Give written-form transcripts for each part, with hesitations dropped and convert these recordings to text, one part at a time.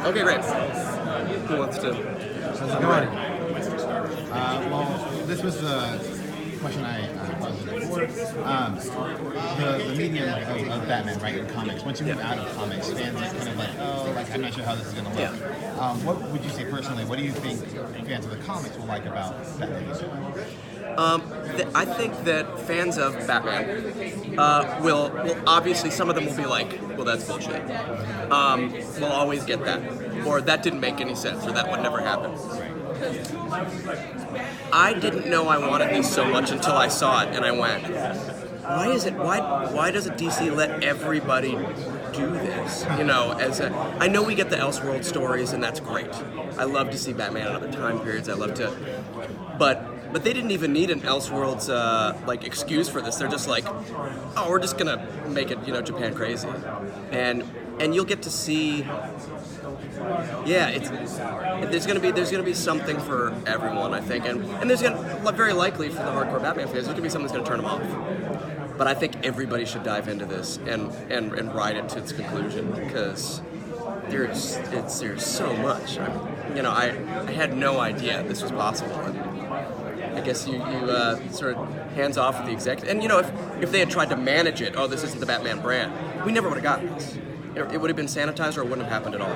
Okay, great. Who wants to? How's it going? Well, this was the question I posed before. The medium of Batman, right, in comics. Once you move out of comics, fans are kind of like, oh, like I'm not sure how this is going to look. Yeah. What would you say personally? What do you think fans of the comics will like about Batman? I think that fans of Batman will obviously, some of them will be like, well, that's bullshit. We'll always get that. Or that didn't make any sense, or that would never happen. I didn't know I wanted this so much until I saw it, and I went, why doesn't DC let everybody do this? You know, I know we get the Elseworld stories, and that's great. I love to see Batman in other time periods. I love to, but they didn't even need an Elseworlds excuse for this. They're just like, oh, we're just gonna make it, Japan crazy, and you'll get to see. Yeah, there's gonna be something for everyone, I think, and there's very likely for the hardcore Batman fans, there's gonna be something that's gonna turn them off. But I think everybody should dive into this and ride it to its conclusion, because there's so much. I had no idea this was possible, and I guess you sort of hands off with the executive. And if they had tried to manage it, oh, this isn't the Batman brand, we never would have gotten this. It would have been sanitized, or it wouldn't have happened at all.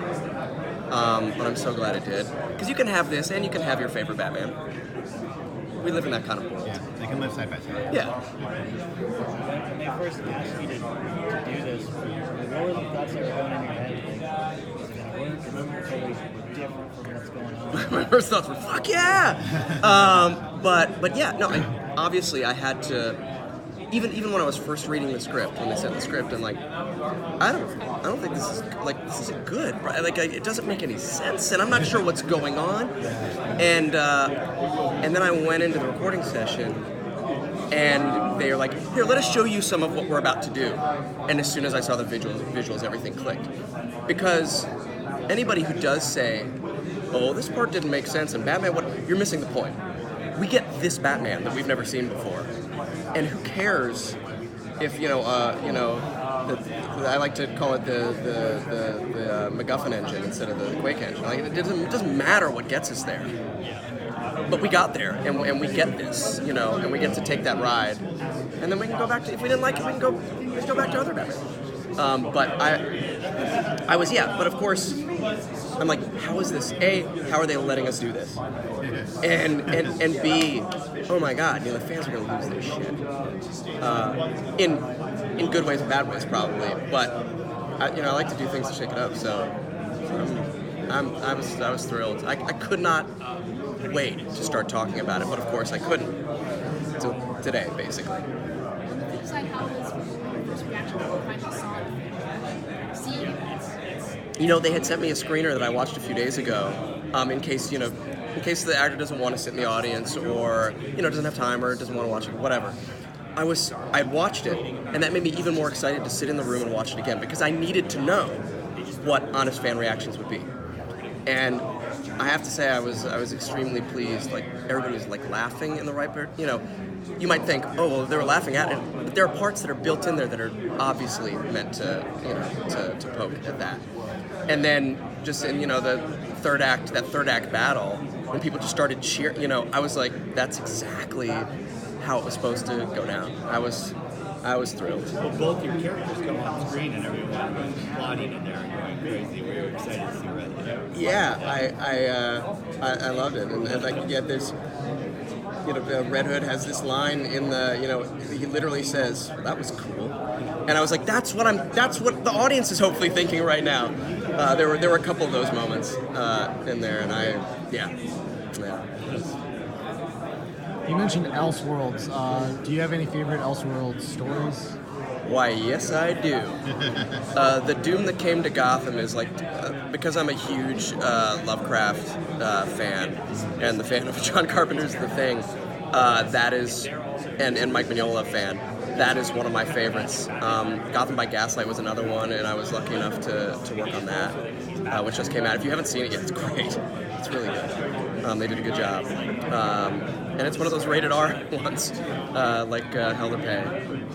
But I'm so glad it did, because you can have this and you can have your favorite Batman. We live in that kind of world. Yeah, they can live side by side. Yeah. When they first asked you to do this, what were the thoughts that were going in your head? Like, is it going to work? Is it totally different from what's going on? My first thoughts were, fuck yeah! But yeah, no, obviously I had to. Even when I was first reading the script, when they sent the script, I'm like, I don't think this is good, right? Like, it doesn't make any sense, and I'm not sure what's going on. And then I went into the recording session, and they were like, here, let us show you some of what we're about to do. And as soon as I saw the visuals, everything clicked. Because anybody who does say, oh, this part didn't make sense, and Batman, you're missing the point. We get this Batman that we've never seen before. And who cares if I like to call it the MacGuffin engine instead of the Quake engine. Like, it doesn't matter what gets us there, but we got there, and we get this, and we get to take that ride, and then we can go back to, if we didn't like it, we can go back to other Batman. But but of course, I'm like, how is this? A, how are they letting us do this? And B, oh my God, the fans are gonna lose their shit. In good ways and bad ways, probably. But I like to do things to shake it up. So I was thrilled. I could not wait to start talking about it, but of course I couldn't until today, basically. How was your first reaction when you finally saw seeing it? They had sent me a screener that I watched a few days ago, in case the actor doesn't want to sit in the audience, or doesn't have time, or doesn't want to watch it, whatever. I'd watched it, and that made me even more excited to sit in the room and watch it again, because I needed to know what honest fan reactions would be. And I have to say, I was extremely pleased. Like, everybody was laughing in the right part. You might think, oh well, they were laughing at it, but there are parts that are built in there that are obviously meant to to poke at that. And then just in the third act battle, when people just started cheering, I was like, that's exactly how it was supposed to go down. I was thrilled. Well, both your characters come on screen and everyone was applauding in there and going crazy. We were excited to see Red. Yeah, I loved it, and there's. Red Hood has this line in the, he literally says, that was cool. And I was like, that's what the audience is hopefully thinking right now. There were a couple of those moments in there, and yeah. You mentioned Elseworlds. Do you have any favorite Elseworlds stories? Why, yes, I do. The Doom That Came to Gotham is because I'm a huge Lovecraft fan, and the fan of John Carpenter's The Thing, that is, and Mike Mignola fan, that is one of my favorites. Gotham by Gaslight was another one, and I was lucky enough to work on that, which just came out. If you haven't seen it yet, it's great. It's really good. They did a good job. And it's one of those rated R ones, like Hell to Pay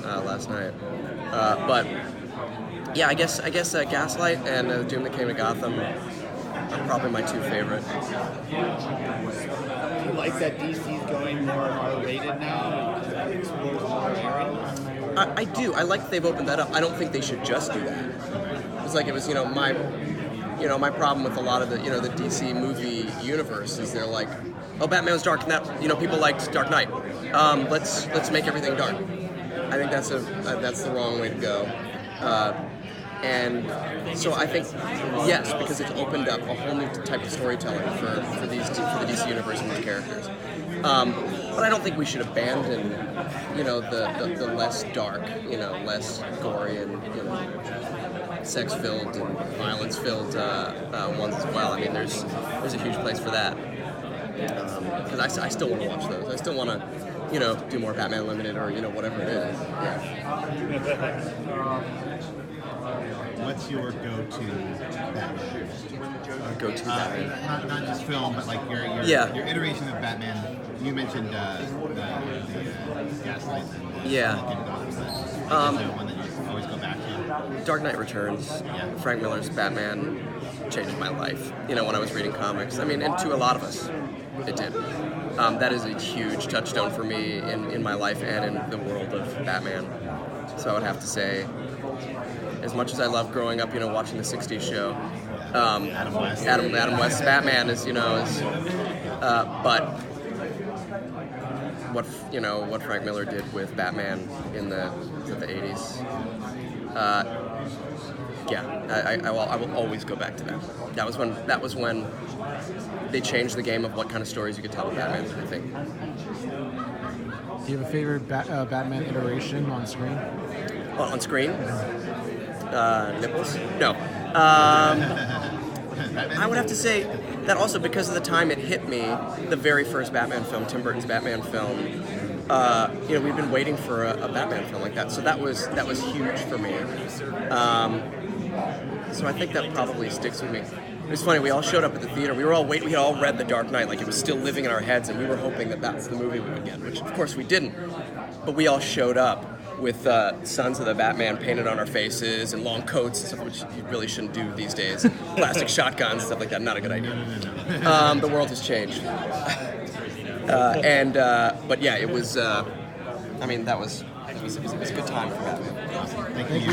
last night. But yeah, I guess Gaslight and Doom That Came to Gotham probably my two favorite. Do you like that DC's going more R-rated now? Because that explores more areas. I do. I like that they've opened that up. I don't think they should just do that. It's like it was, my problem with a lot of the DC movie universe is they're like, oh, Batman was dark, and that people liked Dark Knight. Let's make everything dark. I think that's the wrong way to go. And so I think yes, because it's opened up a whole new type of storytelling for the DC universe and these characters. But I don't think we should abandon, the less dark, less gory and sex-filled and violence-filled ones as well. I mean, there's a huge place for that. Because I still want to watch those. I still want to, do more Batman Limited or whatever it is. Yeah. What's your go-to Batman? Go-to Batman. Not just film, but like your iteration of Batman. You mentioned the Gaslight and is there one that you always go back to? Dark Knight Returns. Yeah. Frank Miller's Batman changed my life. When I was reading comics. I mean, and to a lot of us, it did. That is a huge touchstone for me in my life and in the world of Batman. So I would have to say, as much as I love growing up, watching the '60s show, Adam West's Batman is, but what Frank Miller did with Batman in the '80s. I will always go back to that. That was when they changed the game of what kind of stories you could tell with Batman, I think. Do you have a favorite Batman iteration on screen? On screen? Nipples? No. I would have to say that also because of the time it hit me, the very first Batman film, Tim Burton's Batman film, we've been waiting for a Batman film like that, so that was huge for me. So I think that probably sticks with me. It was funny, we all showed up at the theater, we all read The Dark Knight, like it was still living in our heads, and we were hoping that that's the movie we would get, which of course we didn't. But we all showed up with Sons of the Batman painted on our faces and long coats and stuff, which you really shouldn't do these days. Plastic shotguns and stuff like that, not a good idea. No. The world has changed. But yeah, it was, it was a good time for Batman. Thank you.